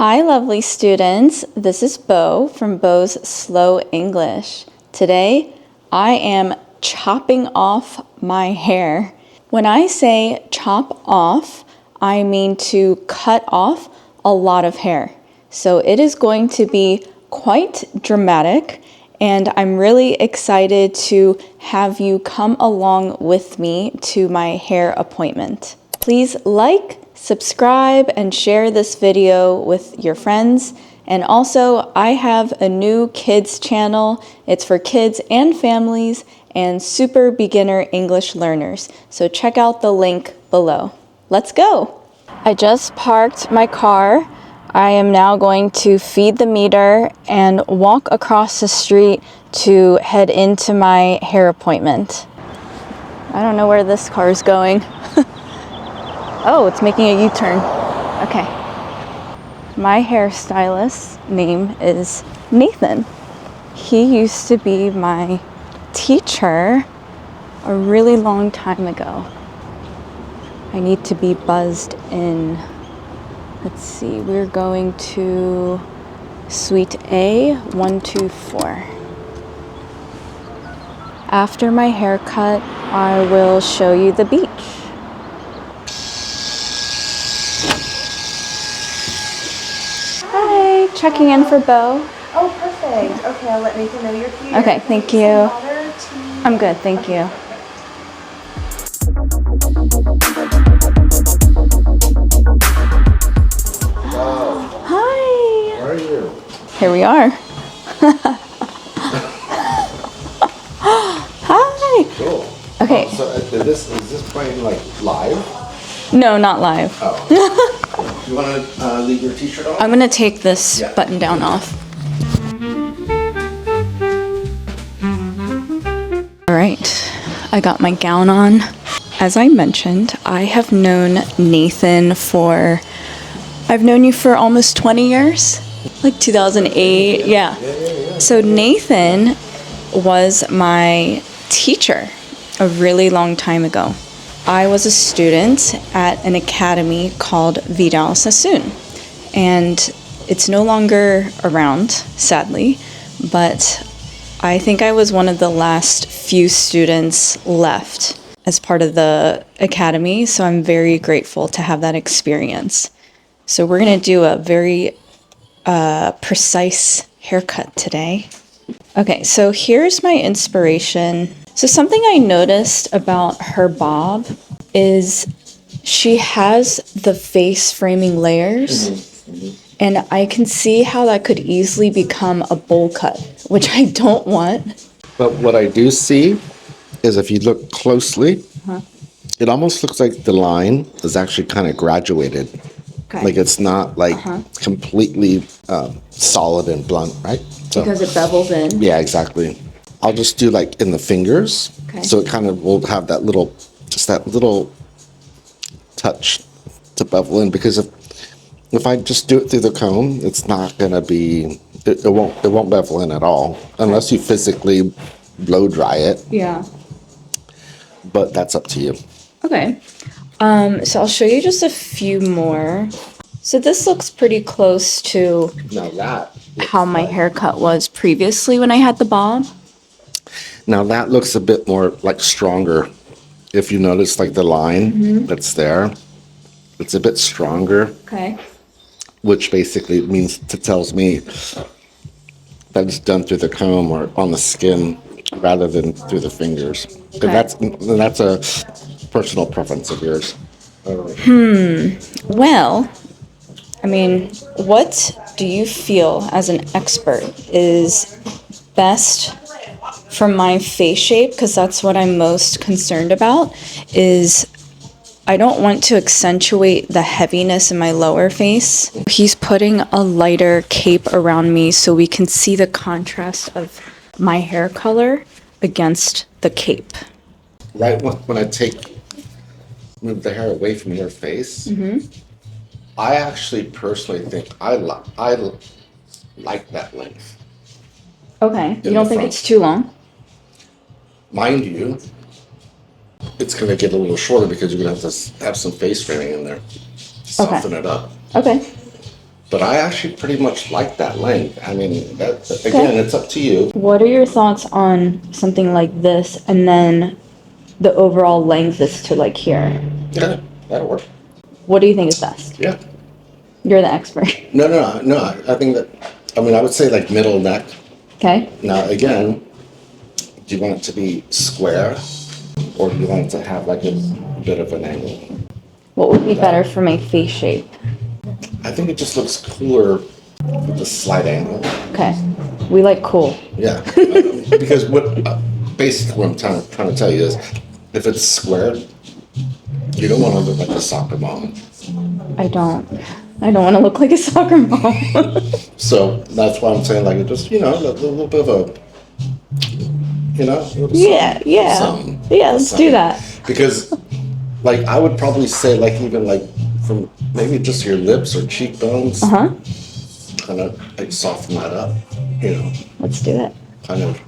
Hi, lovely students. This is Bo from Bo's Slow English. Today, I am chopping off my hair. When I say chop off, I mean to cut off a lot of hair. So it is going to be quite dramatic, and I'm really excited to have you come along with me to my hair appointment. Please like, subscribe, and share this video with your friends. And also, I have a new kids channel. It's for kids and families and super beginner English learners. So check out the link below. Let's go. I just parked my car. I am now going to feed the meter and walk across the street to head into my hair appointment. I don't know where this car is going. Oh, it's making a U-turn. Okay. My hairstylist's name is Nathan. He used to be my teacher a really long time ago. I need to be buzzed in. Let's see, we're going to Suite A, 124. After my haircut, I will show you the beach. Hi, checking in for Bo. Oh, perfect. Okay, I'll let Nathan know you're here. Okay, thank you. I'm good, thank you. Hi. Where are you? Here we are. Hi. Cool. Okay. So is this playing like live? No, not live. Oh. You want to leave your t-shirt on? I'm gonna take this button down off. All right, I got my gown on. As I mentioned, I have known Nathan I've known you for almost 20 years, like 2008, yeah. So Nathan was my teacher a really long time ago. I was a student at an academy called Vidal Sassoon, and it's no longer around, sadly, but I think I was one of the last few students left as part of the academy, so I'm very grateful to have that experience. So we're gonna do a very precise haircut today. Okay, so here's my inspiration. So something I noticed about her bob is she has the face framing layers, and I can see how that could easily become a bowl cut, which I don't want. But what I do see is if you look closely, it almost looks like the line is actually kind of graduated. Okay. Like it's not like completely solid and blunt, right? So, Because it bevels in. yeah, exactly. I'll just do like in the fingers. Okay. So it kind of will have that little touch to bevel in, because if I just do it through the comb, it's not gonna be, it won't bevel in at all unless you physically blow dry it. Yeah. But that's up to you. Okay. So I'll show you just a few more. So this looks pretty close to Now that how my haircut was previously when I had the bob. Now that looks a bit more like stronger. If you notice like the line that's there, it's a bit stronger, Okay. which basically tells me that it's done through the comb or on the skin rather than through the fingers. Okay. And that's a personal preference of yours. Well, I mean, what do you feel as an expert is best for my face shape? Because that's what I'm most concerned about, is I don't want to accentuate the heaviness in my lower face. He's putting a lighter cape around me so we can see the contrast of my hair color against the cape. Right when I move the hair away from your face, I actually personally think I like that length. Okay. You In don't the think front. it's too long? Mind you, it's going to get a little shorter because you're going to have to have some face framing in there to soften it up. Okay. But I actually pretty much like that length. I mean, that, again, it's up to you. What are your thoughts on something like this and then the overall length is to like here? Yeah, that'll work. What do you think is best? Yeah. You're the expert. No. I think that, I mean, I would say like middle neck. Okay. Now, again, do you want it to be square or do you want it to have like a bit of an angle? What would be better for my face shape? I think it just looks cooler with a slight angle. Okay. We like cool. Yeah. Because basically what I'm trying to tell you is if it's square, you don't want to look like a soccer mom. I don't want to look like a soccer mom. So that's why I'm saying like just, a little bit of a, Yeah, something. let's do that. Because like I would probably say like even like from maybe just your lips or cheekbones, kind of like soften that up, Let's do it. kind of.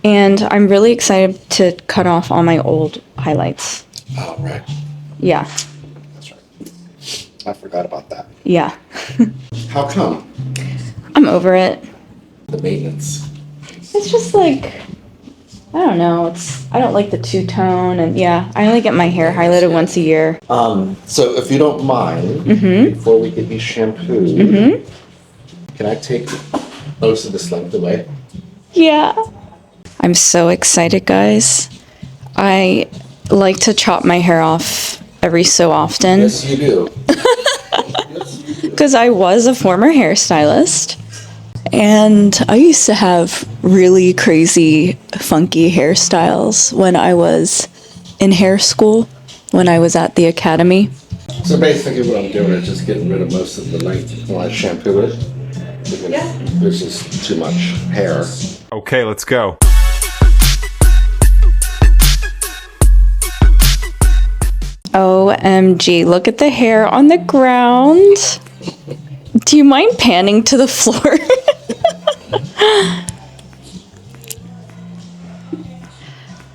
And I'm really excited to cut off all my old highlights. Oh, right. Yeah. That's right. I forgot about that. Yeah. How come? I'm over it. The maintenance. It's just like, I don't know. I don't like the two-tone, and yeah, I only get my hair highlighted once a year. So if you don't mind, before we get you shampooed, can I take most of this length away? Yeah. I'm so excited, guys. I like to chop my hair off every so often Yes, you do. because I was a former hairstylist. And I used to have really crazy, funky hairstyles when I was in hair school, when I was at the academy. So basically what I'm doing is just getting rid of most of the length when I shampoo it. Because there's just too much hair. Okay, let's go. OMG, look at the hair on the ground. Do you mind panning to the floor?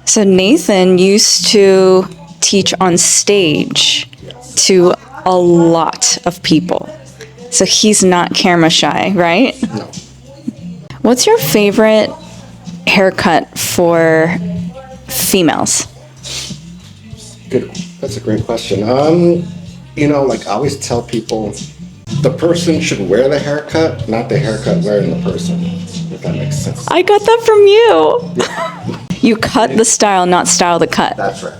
So Nathan used to teach on stage to a lot of people. So he's not camera shy, right? No. What's your favorite haircut for females? Good. That's a great question. Like I always tell people, the person should wear the haircut, not the haircut wearing the person, if that makes sense. I got that from you. You cut the style, not style the cut. That's right.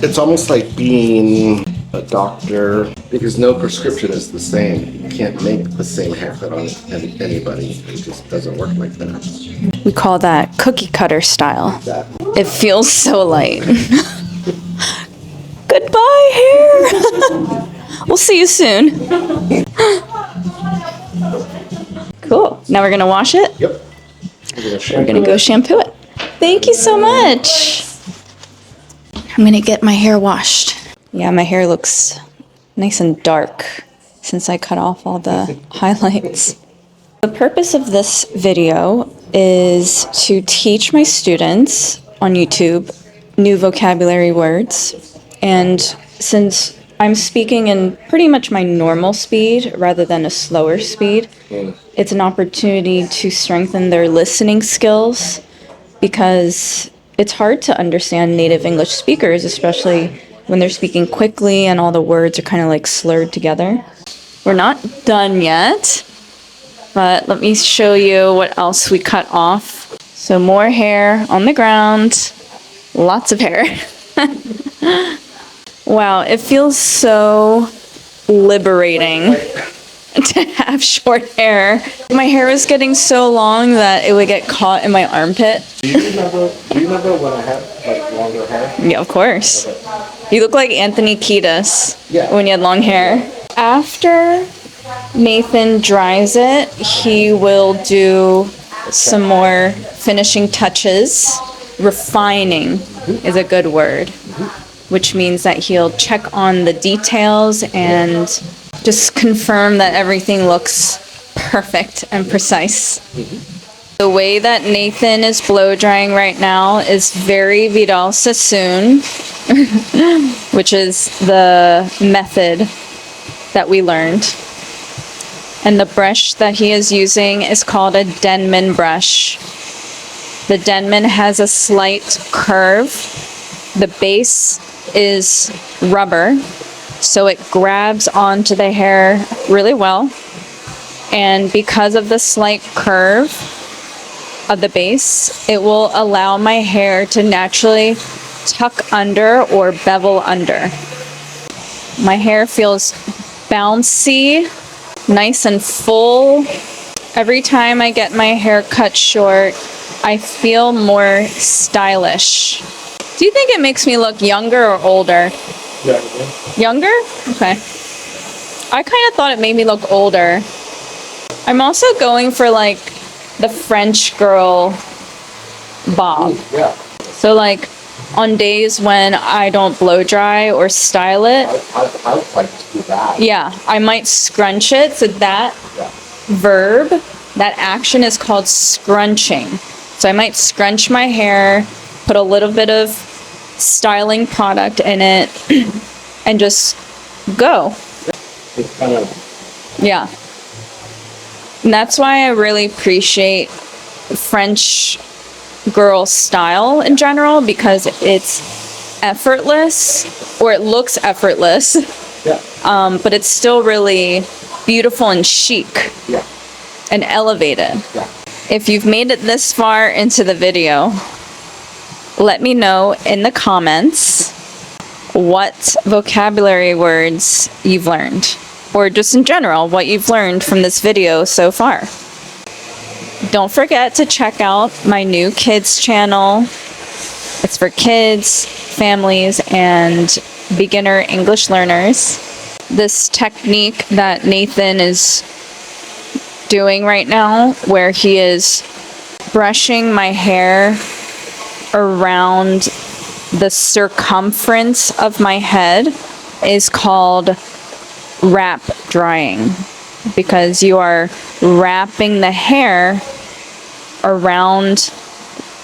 It's almost like being a doctor, because no prescription is the same. You can't make the same haircut on anybody. It just doesn't work like that. We call that cookie cutter style. That. It feels so light. Goodbye, hair. We'll see you soon. Cool. Now we're going to wash it. Yep. We're going to go shampoo it. Thank you so much. I'm going to get my hair washed. Yeah, my hair looks nice and dark since I cut off all the highlights. The purpose of this video is to teach my students on YouTube new vocabulary words. And since I'm speaking in pretty much my normal speed rather than a slower speed, it's an opportunity to strengthen their listening skills, because it's hard to understand native English speakers, especially when they're speaking quickly and all the words are kind of like slurred together. We're not done yet, but let me show you what else we cut off. So more hair on the ground, lots of hair. Wow, it feels so liberating to have short hair. My hair was getting so long that it would get caught in my armpit. Do you remember when I had like longer hair? Yeah, of course. You look like Anthony Kiedis Yeah. when you had long hair. After Nathan dries it, he will do some more finishing touches. Refining is a good word, which means that he'll check on the details and just confirm that everything looks perfect and precise. The way that Nathan is blow drying right now is very Vidal Sassoon, which is the method that we learned. And the brush that he is using is called a Denman brush. The Denman has a slight curve. The base is rubber, so it grabs onto the hair really well. And because of the slight curve of the base, it will allow my hair to naturally tuck under or bevel under. My hair feels bouncy, nice and full. Every time I get my hair cut short, I feel more stylish. Do you think it makes me look younger or older? Younger. Younger? Okay. I kind of thought it made me look older. I'm also going for like the French girl bob. Yeah. So like on days when I don't blow dry or style it, I would like to do that. yeah, I might scrunch it. So that verb, that action is called scrunching. So I might scrunch my hair, put a little bit of styling product in it, and just go. It's kind of, Yeah. And that's why I really appreciate French girl style in general, because it's effortless, or it looks effortless, yeah. but it's still really beautiful and chic Yeah. and elevated. Yeah. If you've made it this far into the video, let me know in the comments what vocabulary words you've learned, or just in general, what you've learned from this video so far. Don't forget to check out my new kids channel. It's for kids, families, and beginner English learners. This technique that Nathan is doing right now, where he is brushing my hair around the circumference of my head, is called wrap drying, because you are wrapping the hair around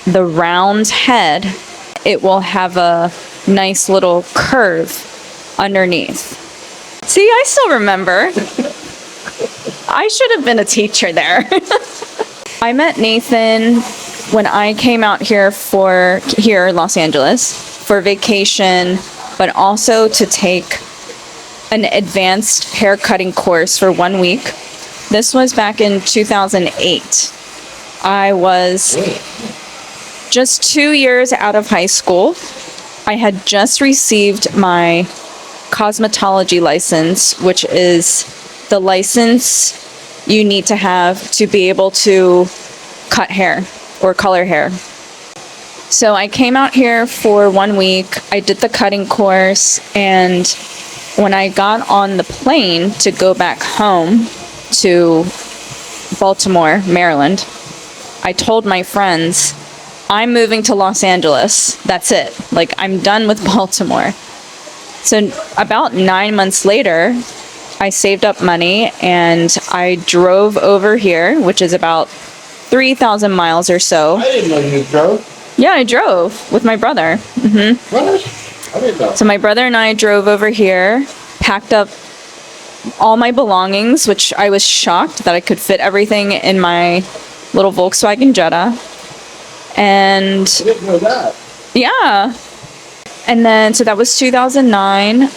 the round head. It will have a nice little curve underneath. See, I still remember. I should have been a teacher there. I met Nathan when I came out here in Los Angeles for vacation, but also to take an advanced hair cutting course for 1 week. This was back in 2008. I was just 2 years out of high school. I had just received my cosmetology license, which is the license you need to have to be able to cut hair or color hair. So I came out here for 1 week. I did the cutting course, and when I got on the plane to go back home to Baltimore, Maryland, I told my friends, I'm moving to Los Angeles. That's it. Like, I'm done with Baltimore. So about 9 months later, I saved up money and I drove over here, which is about 3,000 miles or so. I didn't know you drove. Yeah, I drove with my brother. What? I didn't know. So my brother and I drove over here, packed up all my belongings, which I was shocked that I could fit everything in my little Volkswagen Jetta. And I didn't know that. yeah. And then, so that was 2009.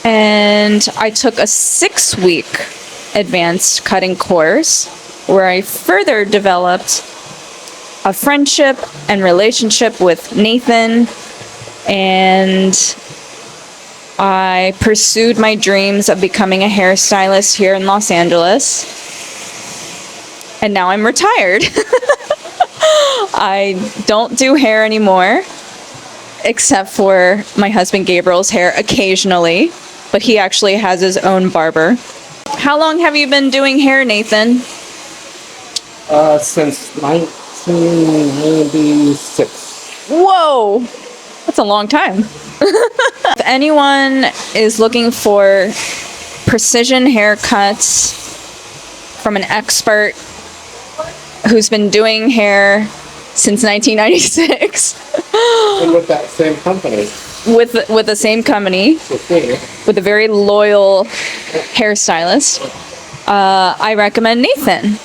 And I took a 6-week advanced cutting course where I further developed a friendship and relationship with Nathan. And I pursued my dreams of becoming a hairstylist here in Los Angeles. And now I'm retired. I don't do hair anymore, except for my husband Gabriel's hair occasionally, but he actually has his own barber. How long have you been doing hair, Nathan? Since 1996. Whoa, that's a long time. If anyone is looking for precision haircuts from an expert who's been doing hair since 1996, And with that same company. with the same company, With me. with a very loyal hairstylist, I recommend Nathan.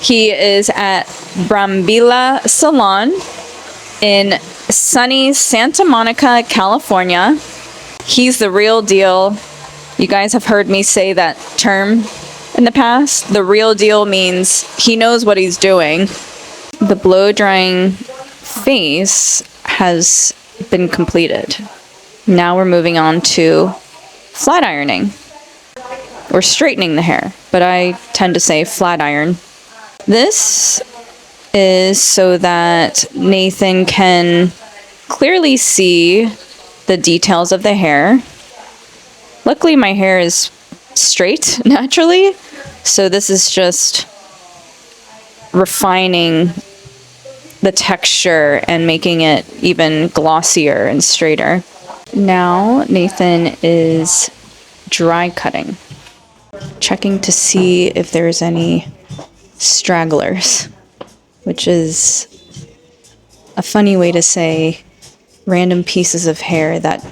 He is at Brambilla Salon in sunny Santa Monica, California. He's the real deal. You guys have heard me say that term in the past. The real deal means he knows what he's doing. The blow drying phase has been completed. Now we're moving on to flat ironing or straightening the hair, but I tend to say flat iron. This is so that Nathan can clearly see the details of the hair. Luckily, my hair is straight naturally, so this is just refining the texture and making it even glossier and straighter. Now Nathan is dry cutting, checking to see if there's any stragglers, which is a funny way to say random pieces of hair that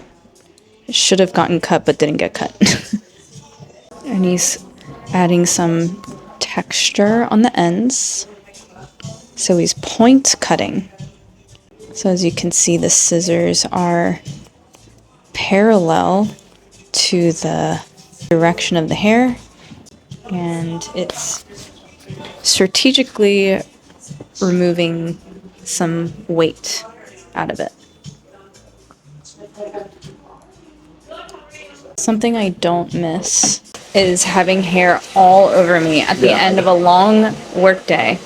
should have gotten cut but didn't get cut. And he's adding some texture on the ends. So he's point cutting. So as you can see, the scissors are parallel to the direction of the hair, and it's strategically removing some weight out of it. Something I don't miss is having hair all over me at the end of a long work day.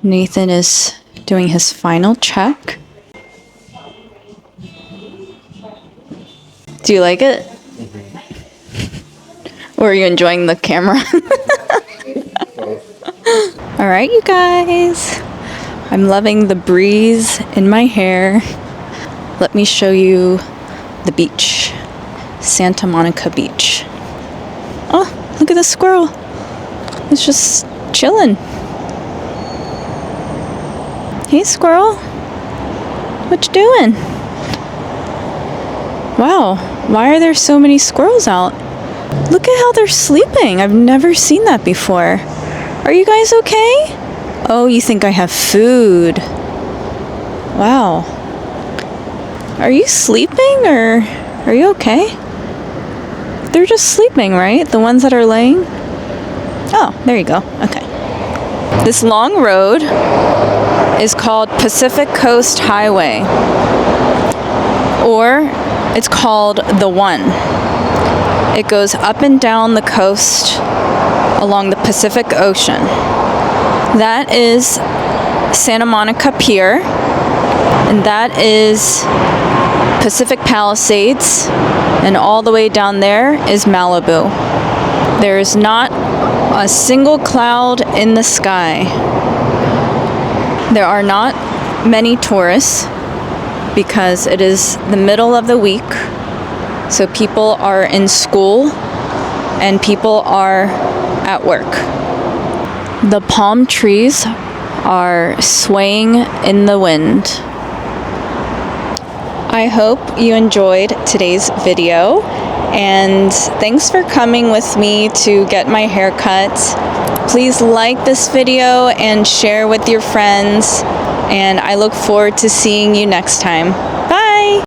Nathan is doing his final check. Do you like it? Or are you enjoying the camera? All right, you guys. I'm loving the breeze in my hair. Let me show you the beach. Santa Monica Beach. Oh, look at the squirrel. It's just chilling. Hey, squirrel. What you doing? Wow, why are there so many squirrels out? Look at how they're sleeping. I've never seen that before. Are you guys okay? Oh, you think I have food. Wow. Are you sleeping or are you okay? They're just sleeping, right? The ones that are laying? Oh, there you go. Okay. This long road is called Pacific Coast Highway, or it's called the One. It goes up and down the coast along the Pacific Ocean. That is Santa Monica Pier, and that is Pacific Palisades, and all the way down there is Malibu. There is not a single cloud in the sky. There are not many tourists because it is the middle of the week, so people are in school and people are at work. The palm trees are swaying in the wind. I hope you enjoyed today's video, and thanks for coming with me to get my hair cut. Please like this video and share with your friends, and I look forward to seeing you next time.